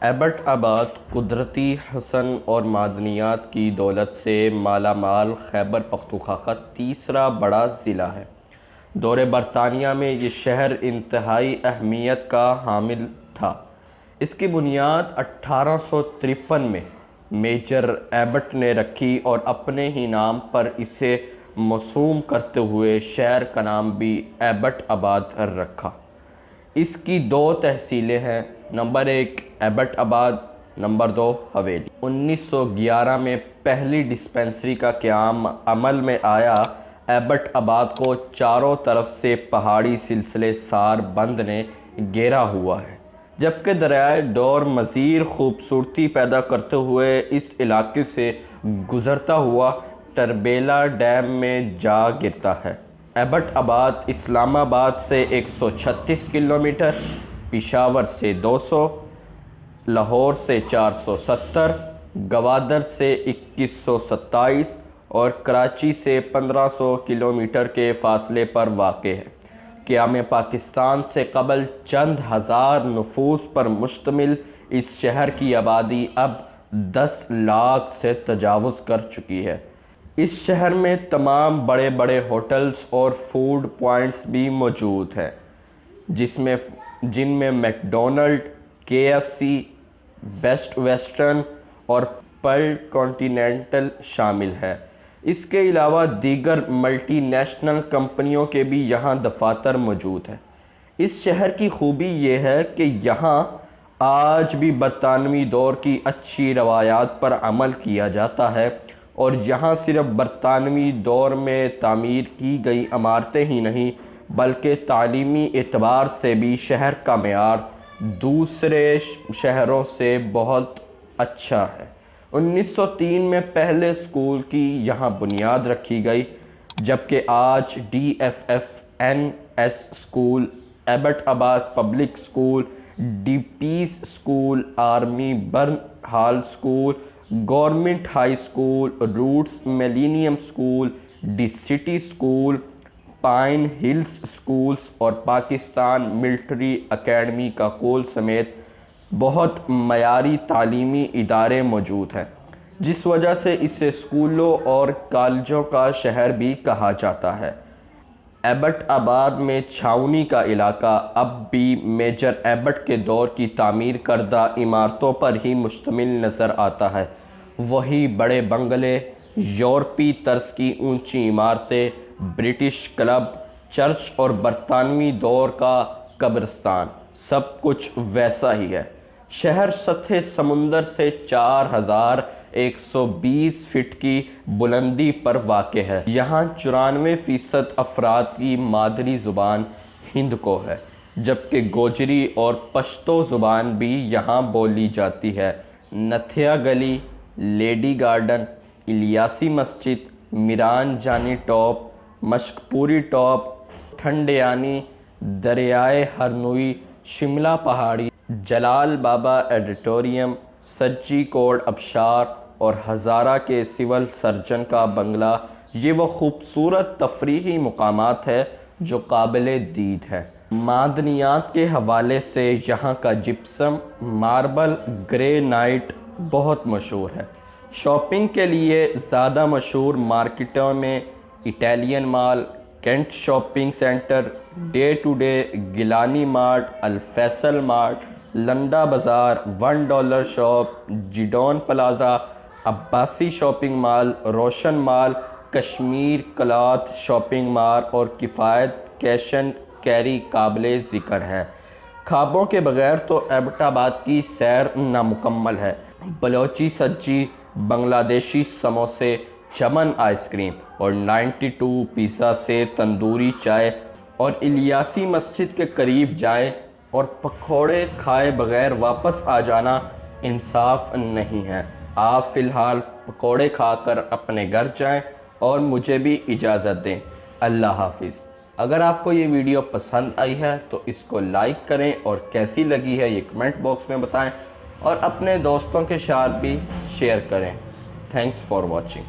Abbott آباد قدرتی حسن اور معدنیات کی دولت سے مالا مال خیبر پختونخوا کا تیسرا بڑا ضلع ہے۔ دور برطانیہ میں یہ شہر انتہائی اہمیت کا حامل تھا۔ اس کی بنیاد 1853 میں میجر ایبٹ نے رکھی اور اپنے ہی نام پر اسے موسوم کرتے ہوئے شہر کا نام بھی ایبٹ آباد رکھا۔ اس کی 2 تحصیلیں ہیں، نمبر 1 ایبٹ آباد، نمبر 2 حویلی۔ 1911 میں پہلی ڈسپنسری کا قیام عمل میں آیا۔ ایبٹ آباد کو چاروں طرف سے پہاڑی سلسلے سار بند نے گھیرا ہوا ہے، جبکہ دریائے ڈور مزید خوبصورتی پیدا کرتے ہوئے اس علاقے سے گزرتا ہوا ٹربیلا ڈیم میں جا گرتا ہے۔ ایبٹ آباد اسلام آباد سے 136 کلومیٹر، پشاور سے 200، لاہور سے 470، گوادر سے 2127 اور کراچی سے 1500 کلومیٹر کے فاصلے پر واقع ہے۔ قیام پاکستان سے قبل چند ہزار نفوس پر مشتمل اس شہر کی آبادی اب 10 لاکھ سے تجاوز کر چکی ہے۔ اس شہر میں تمام بڑے بڑے ہوٹلز اور فوڈ پوائنٹس بھی موجود ہیں، جن میں make Donald, KFC، best western اور پرل کانٹیننٹل شامل ہے۔ اس کے علاوہ دیگر ملٹی نیشنل کمپنیوں کے بھی یہاں دفاتر موجود ہیں۔ اس شہر کی خوبی یہ ہے کہ یہاں آج بھی برطانوی دور کی اچھی روایات پر عمل کیا جاتا ہے، اور یہاں صرف برطانوی دور میں تعمیر کی گئی عمارتیں ہی نہیں بلکہ تعلیمی اعتبار سے بھی شہر کا معیار دوسرے شہروں سے بہت اچھا ہے۔ 1903 میں پہلے اسکول کی یہاں بنیاد رکھی گئی، جبکہ آج DFFNS school, Abbottabad public school, the peace school, army Burn Hall school, government high school, Roots Millennium school, the city school, pine hills schools اور پاکستان ملٹری اکیڈمی کاکول سمیت بہت معیاری تعلیمی ادارے موجود ہیں، جس وجہ سے اسے اسکولوں اور کالجوں کا شہر بھی کہا جاتا ہے۔ ایبٹ آباد میں چھاؤنی کا علاقہ اب بھی میجر ایبٹ کے دور کی تعمیر کردہ عمارتوں پر ہی مشتمل نظر آتا ہے۔ وہی بڑے بنگلے، یورپی طرز کی اونچی عمارتیں، برٹش کلب، چرچ اور برطانوی دور کا قبرستان، سب کچھ ویسا ہی ہے۔ شہر سطح سمندر سے 4120 فٹ کی بلندی پر واقع ہے۔ یہاں 94% افراد کی مادری زبان ہندکو ہے، جبکہ گوجری اور پشتو زبان بھی یہاں بولی جاتی ہے۔ نتھیا گلی، لیڈی گارڈن، الیاسی مسجد، میران جانی ٹاپ، مشک پوری ٹاپ، ٹھنڈیانی، دریائے ہرنوئی، شملہ پہاڑی، جلال بابا ایڈیٹوریم، سجی کوٹ آبشار اور ہزارہ کے سول سرجن کا بنگلہ، یہ وہ خوبصورت تفریحی مقامات ہیں جو قابل دید ہیں۔ معدنیات کے حوالے سے یہاں کا جپسم، ماربل، گرینائٹ بہت مشہور ہے۔ شاپنگ کے لیے زیادہ مشہور مارکیٹوں میں Italian mall, Cantt shopping centre, day to day, Gilani mart, Alfaisal mart, Landa bazaar, $1 shop, Jadoon plaza, Abbasi shopping mall, Roshan mall, Kashmir cloth shopping mall اور کفایت کیش اینڈ کیری قابل ذکر ہے۔ خوابوں کے بغیر تو ایبٹ آباد کی سیر نامکمل ہے۔ بلوچی سبزی، بنگلہ دیشی سموسے، چمن آئس کریم اور 92 پیزا سے تندوری چائے اور الیاسی مسجد کے قریب جائیں اور پکوڑے کھائے بغیر واپس آ جانا انصاف نہیں ہے۔ آپ فی الحال پکوڑے کھا کر اپنے گھر جائیں اور مجھے بھی اجازت دیں۔ اللہ حافظ۔ اگر آپ کو یہ ویڈیو پسند آئی ہے تو اس کو لائک کریں اور کیسی لگی ہے یہ کمنٹ باکس میں بتائیں، اور اپنے دوستوں کے ساتھ بھی شیئر کریں۔ Thanks for watching.